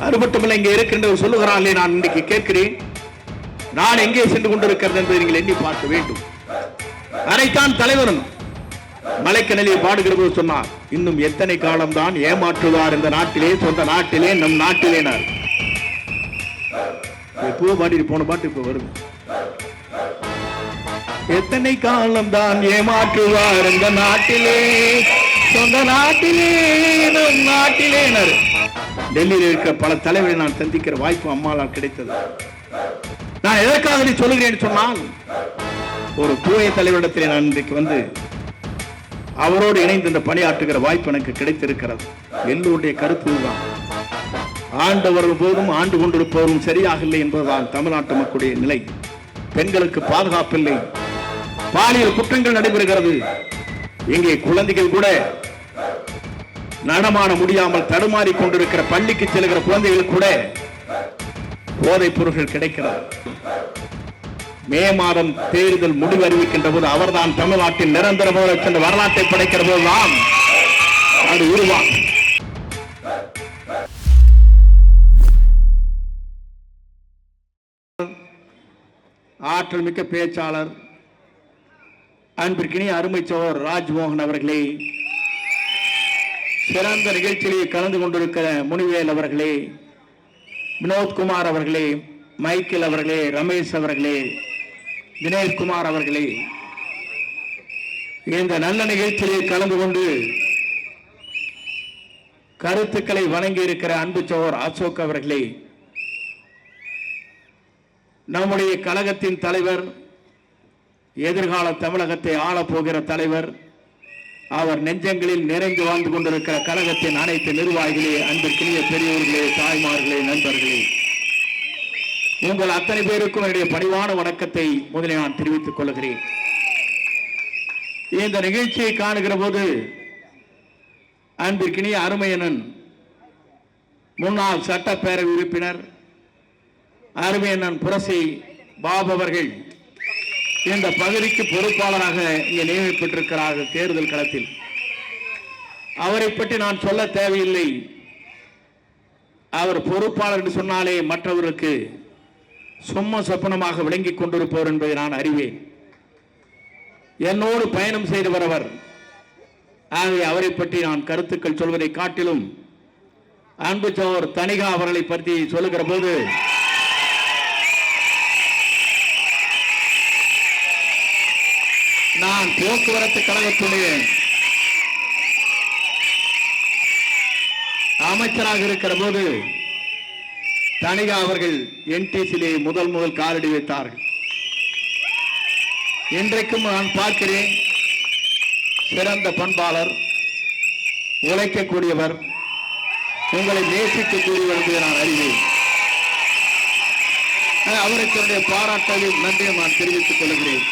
அது மட்டுமல்ல, இங்கே இருக்கின்றவர் சொல்லுகிறார்களே, நான் இன்றைக்கு கேட்கிறேன், நான் எங்கே சென்று கொண்டிருக்கிறது என்பதை நீங்கள் எண்ணி பார்க்க வேண்டும். அதைத்தான் தலைவரும் மலைக்கணலியை பாடுகிற போது சொன்னார், இன்னும் எத்தனை காலம்தான் ஏமாற்றுவார் இந்த நாட்டிலே, சொந்த நாட்டிலே, நம் நாட்டிலேனார். எப்போ பாடி போன பாட்டு இப்ப வருது. எத்தனை காலம்தான் ஏமாற்றுவார் இந்த நாட்டிலே, சொந்த நாட்டிலே, நம் நாட்டிலேனார். டெல்லியில் இருக்கிற பல தலைவர்களை நான் சந்திக்கிற வாய்ப்பு அம்மாளால் கிடைத்தது. நான் எதற்காக நீ சொல்லுகிறேன் சொன்னால், ஒரு தூய தலைவரிடத்திலே நான் இன்றைக்கு வந்து அவரோடு இணைந்து இந்த பணியாற்றுகிற வாய்ப்பு எனக்கு கிடைத்திருக்கிறது. எல்லோருடைய கருத்து இதுதான். ஆண்டவர்கள் போதும் ஆண்டு கொண்டிருப்பவரும் சரியாக இல்லை என்பதுதான் தமிழ்நாட்டு மக்களுடைய நிலை. பெண்களுக்கு பாதுகாப்பில்லை, பாலியல் குற்றங்கள் நடைபெறுகிறது. இங்கே குழந்தைகள் கூட நடமாட முடியாமல் தடுமாறி கொண்டிருக்கிற, பள்ளிக்கு செல்கிற குழந்தைகள் கூட போதைப் பொருட்கள் கிடைக்கிறது. மே மாதம் தேர்தல் முடிவு அறிவிக்கின்ற போது அவர்தான் தமிழ்நாட்டின் நிரந்தர முதலமைச்சர் என்ற வரலாற்றை படைக்கிற போதுதான் அது உருவாகும். ஆற்றல் மிக்க பேச்சாளர் அன்பிற்கினிய அருமை சகோதரர் ராஜ்மோகன் அவர்களே, சிறந்த நிகழ்ச்சியிலே கலந்து கொண்டிருக்கிற முனிவேல் அவர்களே, வினோத்குமார் அவர்களே, மைக்கேல் அவர்களே, ரமேஷ் அவர்களே, தினேஷ்குமார் அவர்களே, இந்த நல்ல நிகழ்ச்சியிலே கலந்து கொண்டு கருத்துக்களை வழங்கி இருக்கிற அன்பு சகோதரர் அசோக் அவர்களே, நம்முடைய கழகத்தின் தலைவர், எதிர்கால தமிழகத்தை ஆளப்போகிற தலைவர், அவர் நெஞ்சங்களில் நிறைந்து வாழ்ந்து கொண்டிருக்கிற கழகத்தின் அனைத்து நிர்வாகிகளே, அன்பிற்குரிய பெரியவர்களே, தாய்மார்களே, நண்பர்களே, உங்கள் அத்தனை பேருக்கும் என்னுடைய பணிவான வணக்கத்தை முதலில் நான் தெரிவித்துக் கொள்கிறேன். இந்த நிகழ்ச்சியை காணுகிற போது அன்பிற்கினிய அருமையனன் முன்னாள் சட்டப்பேரவை உறுப்பினர் அருமையனன் புரசை பாபு அவர்கள் இந்த பகுதிக்கு பொறுப்பாளராக இங்கே நியமிக்கப்பட்டிருக்கிறார்கள் தேர்தல் களத்தில். அவரை பற்றி நான் சொல்ல தேவையில்லை. அவர் பொறுப்பாளர் என்று சொன்னாலே மற்றவர்களுக்கு சும்மா சொப்பனமாக விளங்கிக் கொண்டிருப்பவர் என்பதை நான் அறிவேன். என்னோடு பயணம் செய்து வரவர். ஆகவே அவரை பற்றி நான் கருத்துக்கள் சொல்வதை காட்டிலும் அன்பு சோர் தனிகா அவர்களை பற்றி சொல்லுகிற போது நான் போக்குவரத்து கழகத்துடைய அமைச்சராக இருக்கிற போது தனிகா அவர்கள் என்டிசியிலே முதல் காலடி வைத்தார்கள். இன்றைக்கும் நான் பார்க்கிறேன், சிறந்த பண்பாளர், உழைக்கக்கூடியவர், உங்களை நேசிக்கக்கூடியவர் என்பதை நான் அறிவேன். அவருக்கு பாராட்டலில் நன்றியை நான் தெரிவித்துக் கொள்கிறேன்.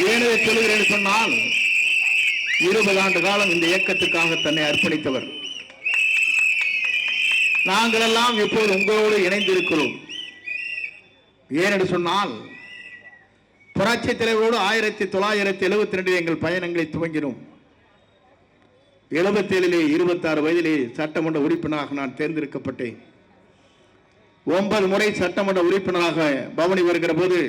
ஏனவே சொல்கிறேன் சொன்னால், 20 ஆண்டு காலம் இந்த இயக்கத்துக்காக தன்னை அர்ப்பணித்தவர். நாங்கள் எல்லாம் இப்போது உங்களோடு இணைந்திருக்கிறோம். ஏனென்று சொன்னால், புரட்சி தலைவரோடு 1972 எங்கள் பயணங்களை துவங்கினோம். 77 26 வயதிலே சட்டமன்ற உறுப்பினராக நான் தேர்ந்தெடுக்கப்பட்டேன். 9 முறை சட்டமன்ற உறுப்பினராக பவனி வருகிற போது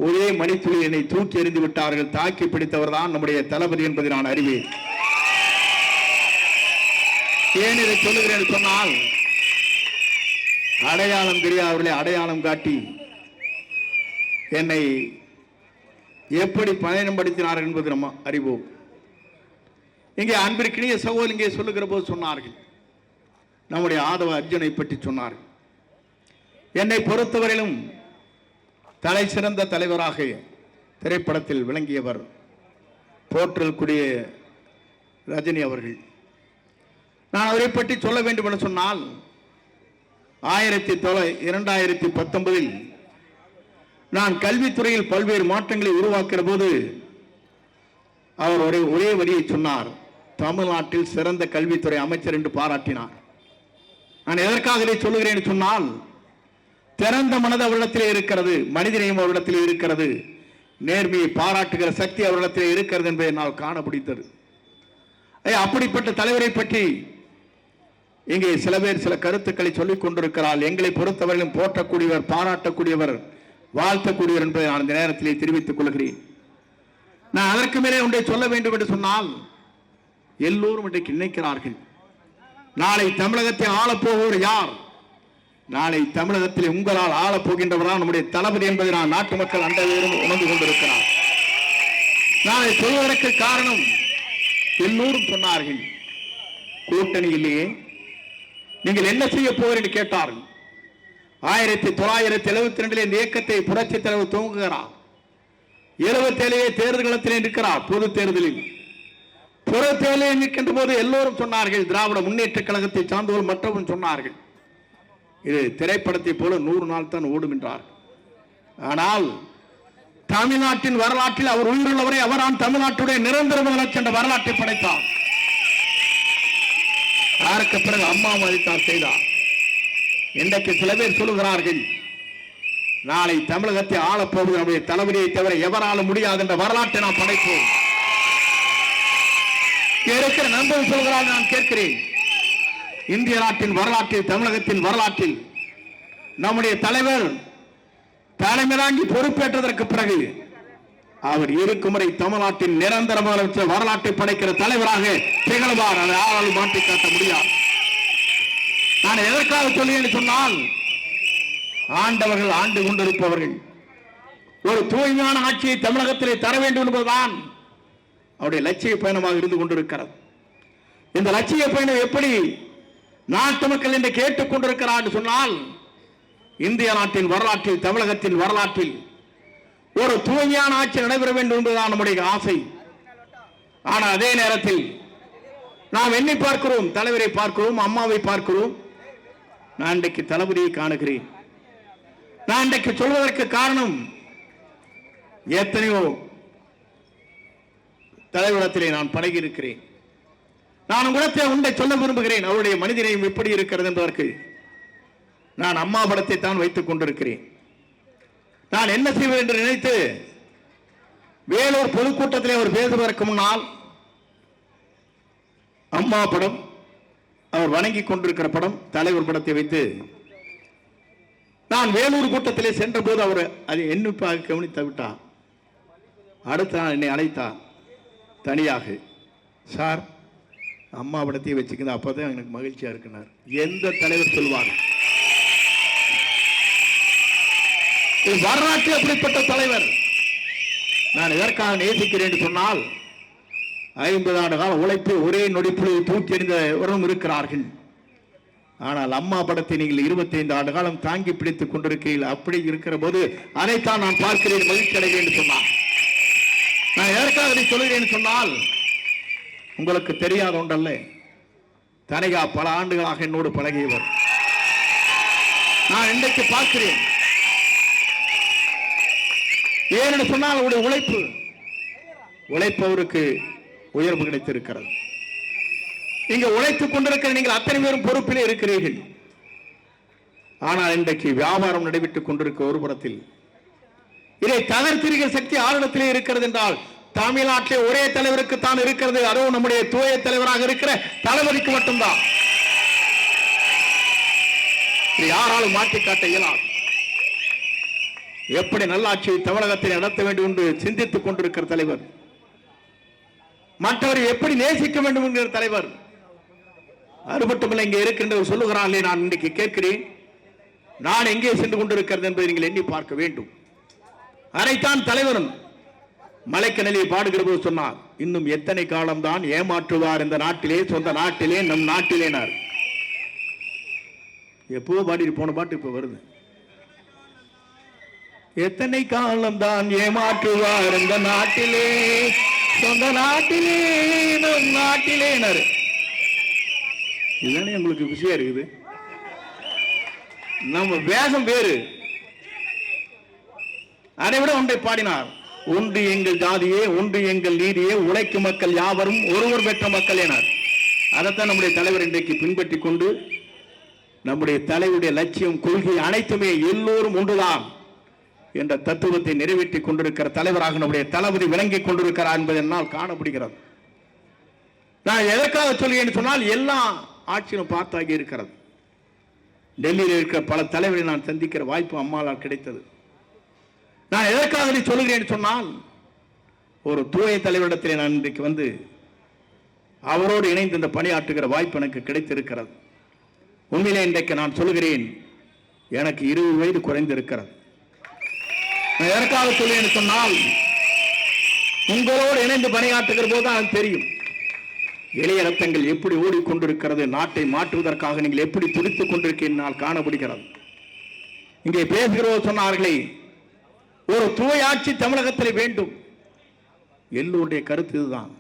ஒரே மணித்துளி என்னை தூக்கி எறிந்து விட்டார்கள். தாக்கி பிடித்தவர் தான் நம்முடைய தளபதி என்பதை நான் அறிவேன். ஏன் இதை சொல்லுகிறேன் சொன்னால், அடையாளம் தெரியாதவர்களை அடையாளம் காட்டி என்னை எப்படி பயணப்படுத்தினார்கள் என்பது நம்ம அறிவோம். இங்கே அன்பிற்கினிய சகோதரர் இங்கே சொல்லுகிற போது சொன்னார்கள், நம்முடைய ஆதவ அர்ஜுனை பற்றி சொன்னார்கள். என்னை பொறுத்தவரையிலும் தலை சிறந்த தலைவராக திரைப்படத்தில் விளங்கியவர் போற்றல்குரிய ரஜினி அவர்கள். நான் அவரை பற்றி சொல்ல வேண்டும் என்று சொன்னால், 2019 நான் கல்வித்துறையில் பல்வேறு மாற்றங்களை உருவாக்குற போது அவர் ஒரே வரியை சொன்னார், தமிழ்நாட்டில் சிறந்த கல்வித்துறை அமைச்சர் என்று பாராட்டினார். நான் எதற்காக இதை சொல்லுகிறேன் சொன்னால், திறந்த மனது அவரிடத்திலே இருக்கிறது, மனிதநேயம் அவரிடத்திலே இருக்கிறது, நேர்மையை பாராட்டுகிற சக்தி அவரிடத்திலே இருக்கிறது என்பதை என்னால் காண முடிந்தது. அப்படிப்பட்ட தலைவரை பற்றி இங்கே சில பேர் சில கருத்துக்களை சொல்லிக் கொண்டிருக்கிறார். எங்களை பொறுத்தவரையிலும் போற்றக்கூடியவர், பாராட்டக்கூடியவர், வாழ்த்தக்கூடியவர் என்பதை நான் இந்த நேரத்திலே தெரிவித்துக் கொள்கிறேன். நான் அதற்கு மேலே ஒன்றை சொல்ல வேண்டும் என்று சொன்னால், எல்லோரும் இன்றைக்கு நினைக்கிறார்கள், நாளை தமிழகத்தை ஆளப்போவர் யார்? நாளை தமிழகத்தில் உங்களால் ஆளப்போகின்றவரால் நம்முடைய தளபதி என்பதை நான் நாட்டு மக்கள் அண்டவேரும் உணர்ந்து கொண்டிருக்கிறார். நாளை சொல்வதற்கு காரணம், எல்லோரும் சொன்னார்கள், கூட்டணி இல்லையே, நீங்கள் என்ன செய்ய போகிறீர்கள் என்று கேட்டார்கள். 1972 இந்த இயக்கத்தை புரட்சி தலைவர் துவங்குகிறார். 77 தேர்தல் களத்திலே நிற்கிறார். பொது தேர்தலில் நிற்கின்ற போது எல்லோரும் சொன்னார்கள், திராவிட முன்னேற்ற கழகத்தை சார்ந்தவர்கள் மற்றவர்கள் சொன்னார்கள், இது திரைப்படத்தை போல 100 நாள் தான் ஓடும் என்றார். ஆனால் தமிழ்நாட்டின் வரலாற்றில் அவர் உயிருள்ளவரை அவரான் தமிழ்நாட்டுடைய நிரந்தர முதலமைச்சர் என்ற வரலாற்றை படைத்தார். அதற்கு பிறகு அம்மா மதித்தார் செய்தார். இன்றைக்கு சில பேர் சொல்லுகிறார்கள், நாளை தமிழகத்தை ஆளப்போவது நம்முடைய தளபதியை தவிர எவராலும் முடியாது என்ற வரலாற்றை நாம் படைப்போம். இருக்கிற நண்பர்கள் சொல்கிறார்கள், நான் கேட்கிறேன், இந்திய நாட்டின் வரலாற்றில், தமிழகத்தின் வரலாற்றில் நம்முடைய தலைவர் தலைமை தாங்கி பொறுப்பேற்றதற்கு பிறகு அவர் இருக்கும் வரை தமிழ்நாட்டின் நிரந்தர முதலமைச்சர் வரலாற்றை படைக்கிற தலைவராக திகழ்வார். அதை யாராலும் மாற்றி காட்ட முடியாது. நான் எதற்காக சொல்லுவேன் சொன்னால், ஆண்டவர்கள் ஆண்டு கொண்டிருப்பவர்கள் ஒரு தூய்மையான ஆட்சியை தமிழகத்திலே தர வேண்டும் என்பதுதான் அவருடைய லட்சிய பயணமாக இருந்து கொண்டிருக்கிறது. இந்த லட்சிய பயணம் எப்படி நாட்டு மக்கள் என்று கேட்டுக் கொண்டிருக்கிறார் என்று சொன்னால், இந்திய நாட்டின் வரலாற்றில், தமிழகத்தின் வரலாற்றில் ஒரு தூய்மையான ஆட்சி நடைபெற வேண்டும் என்பதுதான் நம்முடைய ஆசை. ஆனால் அதே நேரத்தில் நாம் எண்ணி பார்க்கிறோம், தலைவரை பார்க்கிறோம், அம்மாவை பார்க்கிறோம். நான் இன்றைக்கு தளபதியை காணுகிறேன். நான் இன்றைக்கு சொல்வதற்கு காரணம், எத்தனையோ தலைவரிடத்திலே நான் பழகி இருக்கிறேன். நான் உங்களிடத்தை ஒன்றை சொல்ல விரும்புகிறேன், அவருடைய மனிதனையும் எப்படி இருக்கிறது என்பதற்கு. நான் அம்மா படத்தை தான் வைத்துக் கொண்டிருக்கிறேன். நான் என்ன செய்வேன் என்று நினைத்து வேலூர் பொதுக்கூட்டத்திலே அவர் பேசுவதற்கு முன்னால் அம்மா படம், அவர் வணங்கி கொண்டிருக்கிற படம், தலைவர் படத்தை வைத்து நான் வேலூர் கூட்டத்திலே சென்ற போது அவர் அதை எண்ணிப்பாக கவனித்து விட்டார். அடுத்த நாள் என்னை அழைத்தார் தனியாக, சார் அம்மா படத்தை வச்சுக்கிறது, அப்பதான் எனக்கு மகிழ்ச்சியா இருக்கிறார். எந்த தலைவர் சொல்வார்? வரலாற்று அப்படிப்பட்ட தலைவர். நான் எதற்காக நேசிக்கிறேன் என்று சொன்னால், 50 ஆண்டு கால உழைப்பு ஒரே நொடிப்புள் தூக்கி எறிந்தவரும் இருக்கிறார்கள். ஆனால் அம்மா படத்தை நீங்கள் 25 ஆண்டு காலம் தாங்கி பிடித்துக் கொண்டிருக்கிறீர்கள். அப்படி இருக்கிற போது அதைத்தான் நான் பார்க்கிறேன், மகிழ்ச்சி அடைகிறேன் என்று சொன்னார். நான் எதற்காக இதை சொல்கிறேன் சொன்னால், உங்களுக்கு தெரியாத ஒன்றல்ல, தனிகா பல ஆண்டுகளாக என்னோடு பழகியவர். நான் இன்றைக்கு பார்க்கிறேன். ஏனென்று சொன்னால் அவருடைய உழைப்பவருக்கு உயர்வு கிடைத்திருக்கிறது. இங்க உழைத்துக் கொண்டிருக்கிற நீங்கள் அத்தனை பேரும் பொறுப்பிலே இருக்கிறீர்கள். ஆனால் இன்றைக்கு வியாபாரம் நடைபெற்றுக் கொண்டிருக்க ஒரு புறத்தில் இதை தகர்த்திருக்கிற சக்தி ஆளுநத்திலே இருக்கிறது என்றால், தமிழ்நாட்டிலே ஒரே தலைவருக்கு தான் இருக்கிறது, அதுவும் நம்முடைய தூய தலைவராக இருக்கிற தளபதிக்கு மட்டும்தான். யாராலும் மாற்றி காட்ட இயலாது. எப்படி நல்லாட்சியை தமிழகத்தை நடத்த வேண்டும் என்று சிந்தித்துக் கொண்டிருக்கிற தலைவர், மற்றவரை எப்படி நேசிக்க வேண்டும் என்கிற தலைவர். அது மட்டுமல்ல, இங்கே இருக்கின்றவர் சொல்லுகிறார்களே, நான் இன்றைக்கு கேட்கிறேன், நான் எங்கே சென்று கொண்டிருக்கிறது என்பதை நீங்கள் எண்ணி பார்க்க வேண்டும். அதைத்தான் தலைவரும் மலைக்க நிலையை பாடுகிற போது சொன்னார், இன்னும் எத்தனை காலம்தான் ஏமாற்றுவார் இந்த நாட்டிலே, சொந்த நாட்டிலே, நம் நாட்டிலேனார். எப்போ பாடிட்டு போன பாட்டு இப்ப வருது. எத்தனை காலம் தான் ஏமாற்றுவார் இந்த நாட்டிலே, சொந்த நாட்டிலே, நம் நாட்டிலேனாரு. இதுதானே உங்களுக்கு விஷயம் இருக்குது. நம்ம வேகம் வேறு. அதை விட ஒன்றை பாடினார், ஒன்று எங்கள் ஜாதியே, ஒன்று எங்கள் நீதியே, உழைக்கும் மக்கள் யாவரும் ஒருவர் பெற்ற மக்கள் எனார். அதைத்தான் நம்முடைய தலைவர் இன்றைக்கு பின்பற்றி கொண்டு, நம்முடைய தலைவருடைய லட்சியம், கொள்கை அனைத்துமே எல்லோரும் ஒன்றுதான் என்ற தத்துவத்தை நிறைவேற்றிக் கொண்டிருக்கிற தலைவராக நம்முடைய தளபதி விளங்கிக் கொண்டிருக்கிறார் என்பதை என்னால் காணப்படுகிறது. நான் எதற்காக சொல்கிறேன் சொன்னால், எல்லா ஆட்சியிலும் பார்த்தாகி இருக்கிறது. டெல்லியில் இருக்கிற பல தலைவர்களை நான் சந்திக்கிற வாய்ப்பு அம்மாளால் கிடைத்தது. நான் எதற்காக இதை சொல்கிறேன் சொன்னால், ஒரு தூய தலைவரிடத்திலே நான் இன்றைக்கு வந்து அவரோடு இணைந்து இந்த பணியாற்றுகிற வாய்ப்பு எனக்கு கிடைத்திருக்கிறது. உண்மையிலே இன்றைக்கு நான் சொல்கிறேன், எனக்கு 20 வயது குறைந்திருக்கிறது. நான் எதற்காக சொல்கிறேன் சொன்னால், உங்களோடு இணைந்து பணியாற்றுகிற போது தான் தெரியும் எளிய ரத்தங்கள் எப்படி ஓடிக்கொண்டிருக்கிறது, நாட்டை மாற்றுவதற்காக நீங்கள் எப்படி துடித்துக் கொண்டிருக்கிறீர்கள் காணப்படுகிறது. இங்கே பேசுகிறோர் சொன்னார்களே, ஒரு தூய ஆட்சி தமிழகத்தில் வேண்டும். எல்லோருடைய கருத்து இதுதான்.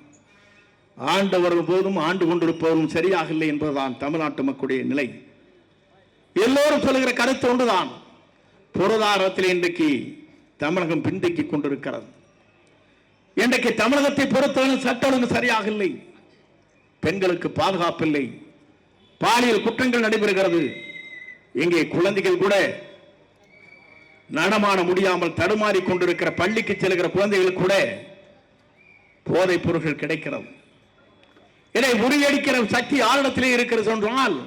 ஆண்டவர்கள் போதும் ஆண்டு கொண்டிருப்பவரும் சரியாக இல்லை என்பதுதான் தமிழ்நாட்டு மக்களுடைய நிலை. எல்லோரும் சொல்லுகிற கருத்து ஒன்றுதான். பொருளாதாரத்தில் இன்றைக்கு தமிழகம் பின்தங்கி கொண்டிருக்கிறது. இன்றைக்கு தமிழகத்தை பொறுத்தவரை சட்ட ஒழுங்கு சரியாக இல்லை. பெண்களுக்கு பாதுகாப்பு இல்லை. பாலியல் குற்றங்கள் நடைபெறுகிறது. இங்கே குழந்தைகள் கூட நடமாட முடியாமல் தடுமாறி கொண்டிருக்கிற பள்ளிக்கு செல்கிற குழந்தைகள் கூட போதைப் பொருட்கள் கிடைக்கிறது. இதை முறியடிக்கிற சக்தி ஆளுநத்திலே இருக்கிறது என்றால்,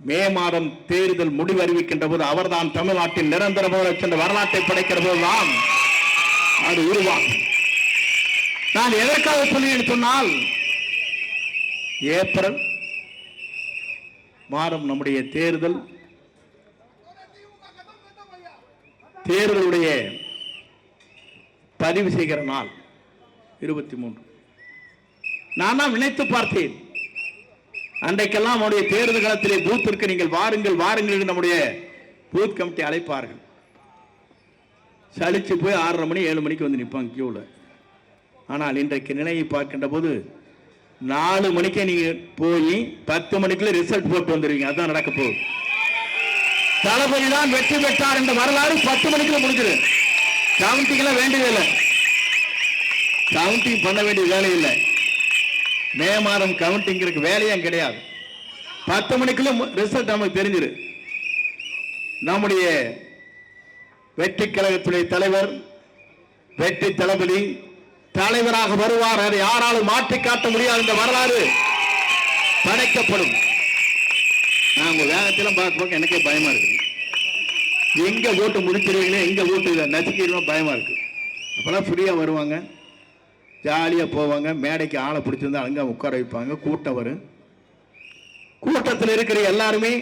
மே மாதம் தேர்தல் முடிவு அறிவிக்கின்ற போது அவர்தான் தமிழ்நாட்டில் நிரந்தர முதலமைச்சர் சென்ற வரலாற்றை படைக்கிற போதுதான் அது உருவாகும். நான் எதற்காக சொல்லினேன் சொன்னால், ஏப்ரல் மாதம் நம்முடைய தேர்தலுடைய பதிவு செய்கிற நாள் 23. நான் நினைத்து பார்த்தேன், அன்றைக்கெல்லாம் நம்முடைய தேர்தல் களத்திலே பூத்திற்கு நீங்கள் வாருங்கள் வாருங்கள் என்று நம்முடைய பூத் கமிட்டி அழைப்பார்கள். சலிச்சு போய் 6:30 மணி 7 மணிக்கு வந்து நிற்பாங்க கியூல. ஆனால் இன்றைக்கு நிலையை பார்க்கின்ற போது 4 மணிக்கே நீங்க போய் 10 மணிக்குள்ள ரிசல்ட் போட்டு வந்துருவீங்க. அதுதான் நடக்க போகுது. தளபதி தான் வெற்றி பெற்றார் என்ற வரலாறு 10 மணிக்குள்ள முடிஞ்சது. கவுண்டிங் வேண்டியதில்லை, கவுண்டிங் பண்ண வேண்டிய வேலை இல்லை. மே மாதம் கவுண்டிங் வேலையும் கிடையாது. 10 மணிக்குள்ள ரிசல்ட் நமக்கு தெரிஞ்சிரு. நம்முடைய வெற்றி கழகத்துடைய தலைவர், வெற்றி தளபதி தலைவராக வருவார். அதை யாராலும் மாற்றி காட்ட முடியாது. இந்த வரலாறு படைக்கப்படும். நான் உங்க வேகத்திலும் பார்க்க எனக்கே பயமா இருக்கு. எங்க ஓட்டு முடிச்சிருவீங்களே, எங்க ஓட்டு நசுக்கிடுவோம் பயமா இருக்கு. அப்பெல்லாம் ஃப்ரீயா வருவாங்க, ஜாலியா போவாங்க. மேடைக்கு ஆளை பிடிச்சிருந்தா அங்க உட்கார வைப்பாங்க. கூட்டம் வரும். கூட்டத்தில் இருக்கிற எல்லாருமே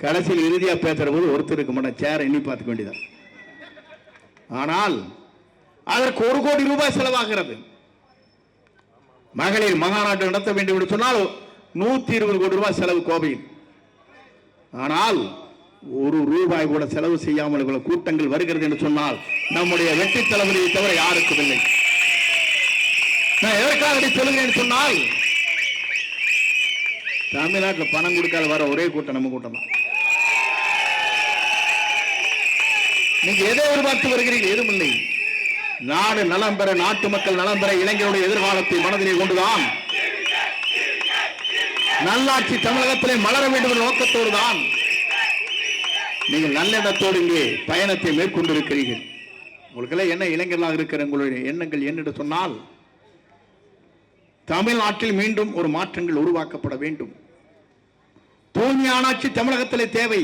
கடைசியில் இறுதியா பேசுற போது ஒருத்தர் இருக்க மாட்டேன், சேர எண்ணி பார்த்துக்க வேண்டியதான். ஆனால் அதற்கு 1 கோடி ரூபாய் செலவாகிறது. மகளிர் மகாநாட்டு நடத்த வேண்டும் என்று சொன்னால் 120 கோடி ரூபாய் செலவு கோவையில். ஆனால் 1 ரூபாய் கூட செலவு செய்யாமல் இவ்வளவு கூட்டங்கள் வருகிறது என்று சொன்னால் நம்முடைய வெற்றி தளபதியை தவிர யாருக்கும் இல்லை. நான் எதற்காக சொல்லுகிறேன் சொன்னால், தமிழ்நாட்டில் பணம் கொடுக்காத வர ஒரே கூட்டம் நம்ம கூட்டம் தான். நீங்க எதை எதிர்பார்த்து வருகிறீர்கள்? எதுவும் இல்லை. நாடு நலம் பெற, நாட்டு மக்கள் நலம் பெற, இளைஞருடைய எதிர்காலத்தை மனதிலே கொண்டுதான் நல்லாட்சி தமிழகத்திலே மலர வேண்டும் என்ற நோக்கத்தோடு தான் நீங்கள் நல்லெண்ணத்தோடு இங்கே பயணத்தை மேற்கொண்டிருக்கிறீர்கள். உங்களுக்கெல்லாம் என்ன இளைஞர்களாக இருக்கிற உங்களுடைய எண்ணங்கள் என்னென்று சொன்னால், தமிழ்நாட்டில் மீண்டும் ஒரு மாற்றங்கள் உருவாக்கப்பட வேண்டும். தூய்மையான ஆட்சி தமிழகத்திலே தேவை.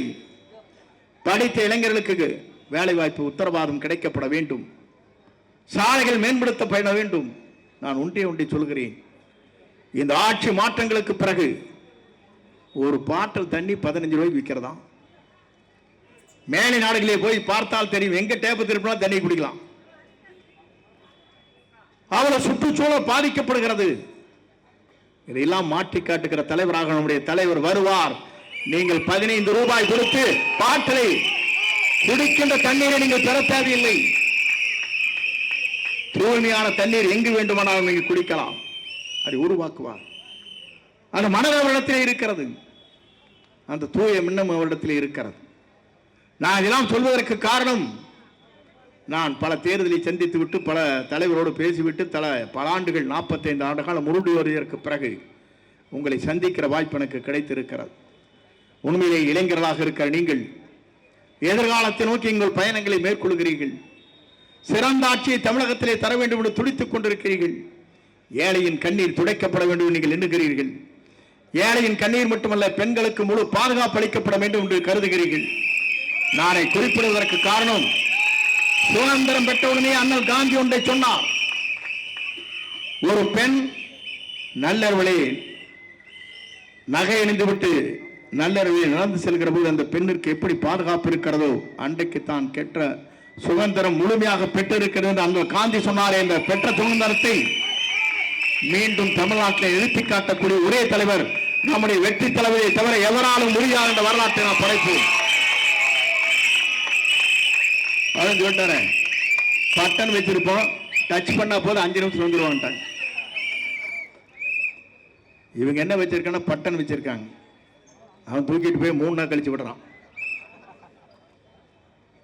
படித்த இளைஞர்களுக்கு வேலை வாய்ப்பு உத்தரவாதம் கிடைக்கப்பட வேண்டும். சாலைகள் மேம்படுத்தப்பட வேண்டும். நான் ஒன்றை சொல்கிறேன், இந்த ஆட்சி மாற்றங்களுக்கு பிறகு ஒரு பாட்டில் தண்ணி 15 ரூபாய்க்கு விற்கிறதா. மேலை நாடுகளே போய் பார்த்தால் தெரியும், எங்க டேப்பு திருப்பினா தண்ணி குடிக்கலாம். அவ்வளவு சுற்றுச்சூழல் பாதிக்கப்படுகிறது. இதையெல்லாம் மாற்றி காட்டுகிற தலைவராக நம்முடைய தலைவர் வருவார். நீங்கள் 15 ரூபாய் கொடுத்து பாட்டிலை குடிக்கின்ற தண்ணீரை நீங்கள் பெற தேவையில்லை. தூய்மையான தண்ணீர் எங்கு வேண்டுமானாலும் நீங்கள் குடிக்கலாம். அதை உருவாக்குவார். அந்த மனது அவரிடத்தில் இருக்கிறது. அந்த தூய மின்னம் அவரிடத்தில் இருக்கிறது. நான் இதெல்லாம் சொல்வதற்கு காரணம், நான் பல தேர்தலை சந்தித்து விட்டு பல தலைவரோடு பேசிவிட்டு பல ஆண்டுகள் 45 ஆண்டு காலம் முருடி வருவதற்கு பிறகு உங்களை சந்திக்கிற வாய்ப்பு எனக்கு கிடைத்திருக்கிறது. உண்மையிலே இளைஞர்களாக இருக்கிற நீங்கள் எதிர்காலத்தை நோக்கி உங்கள் பயணங்களை மேற்கொள்கிறீர்கள். சிறந்த ஆட்சியை தமிழகத்திலே தர வேண்டும் என்று துடித்துக் கொண்டிருக்கிறீர்கள். ஏழையின் கண்ணீர் துடைக்கப்பட வேண்டும் நீங்கள் எண்ணுகிறீர்கள். ஏழையின் கண்ணீர் மட்டுமல்ல, பெண்களுக்கு முழு பாதுகாப்பு அளிக்கப்பட வேண்டும் என்று கருதுகிறீர்கள். நானே குறிப்பிடுவதற்கு காரணம், சுதந்திரம் பெற்றவுடனே அண்ணல் காந்தி ஒன்றை சொன்னார். ஒரு பெண் நல்லவளே நகை அணிந்துவிட்டு நல்லறவில் நடந்து செல்கிற போது அந்த பெண்ணிற்கு எப்படி பாதுகாப்பு இருக்கிறதோ, அன்றைக்கு தான் கெட்ட சுதந்திரம் முழுமையாக பெற்றிருக்கிறது அந்த காந்தி சொன்னாரே. இந்த பெற்ற சுதந்திரத்தை மீண்டும் தமிழ்நாட்டில் எழுப்பி காட்டக்கூடிய ஒரே தலைவர் நம்முடைய வெற்றி தலைவரை தவிர எவராலும் முடியாது என்ற வரலாற்றை நான் படைப்போம். பட்டன் வச்சிருப்போம், டச் பண்ணா போது 5 நிமிஷம் வந்துருவாங்க. இவங்க என்ன வச்சிருக்காங்க? பட்டன் வச்சிருக்காங்க. அவன் தூக்கிட்டு போய் 3 நாள் கழிச்சு விடுறான்.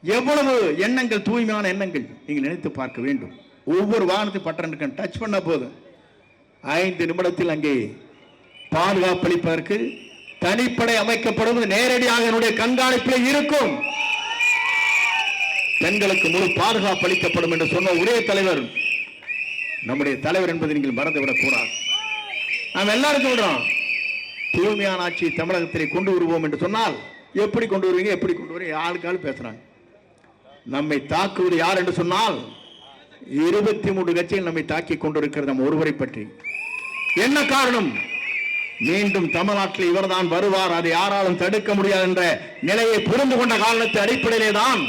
எவ்வளவு எண்ணங்கள், தூய்மையான எண்ணங்கள் நீங்கள் நினைத்து பார்க்க வேண்டும். ஒவ்வொரு வாகனத்தையும் பட்டன் இருக்க, டச் பண்ண போது 5 நிமிடத்தில் அங்கே பாதுகாப்பு அளிப்பதற்கு தனிப்படை அமைக்கப்படுவது நேரடியாக என்னுடைய கண்காணிப்பில் இருக்கும். பெண்களுக்கு முழு பாதுகாப்பு அளிக்கப்படும் என்று சொன்ன ஒரே தலைவர் நம்முடைய தலைவர் என்பதை நீங்கள் மறந்துவிடக் கூடாது. நாம் எல்லாரும் சொல்றோம், தூய்மையான ஆட்சி தமிழகத்திலே கொண்டு வருவோம் என்று சொன்னால் எப்படி கொண்டு வருவீங்க, எப்படி கொண்டு வருவீங்க, ஆளுக்காள் பேசுறாங்க. நம்மை தாக்குவது யார் என்று சொன்னால் 23 கட்சிகள் நம்மை தாக்கி கொண்டிருக்கிறது. நம்ம ஒருவரை பற்றி என்ன காரணம்? மீண்டும் தமிழ்நாட்டில் இவர்தான் வருவார், அதை யாராலும் தடுக்க முடியாது என்ற நிலையை புரிந்து கொண்ட காரணத்தை அடிப்படையிலே தான்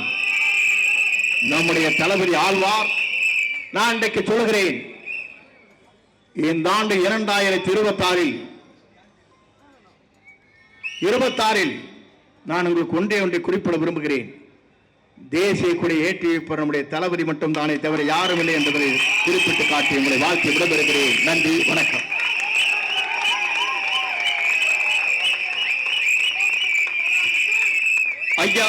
நம்முடைய தளபதி ஆழ்வார். நான் இன்றைக்கு சொல்கிறேன், இந்த ஆண்டு 2026 நான் உங்களுக்கு ஒன்றை குறிப்பிட விரும்புகிறேன். தேசிய கொடியை ஏற்றி வைப்பவர் நம்முடைய தளபதி மட்டும் தானே தவிர யாரும் இல்லை என்பதை குறிப்பிட்டு காட்டி உங்களை வாழ்க்கை விடைபெறுகிறேன். நன்றி, வணக்கம். ஐயா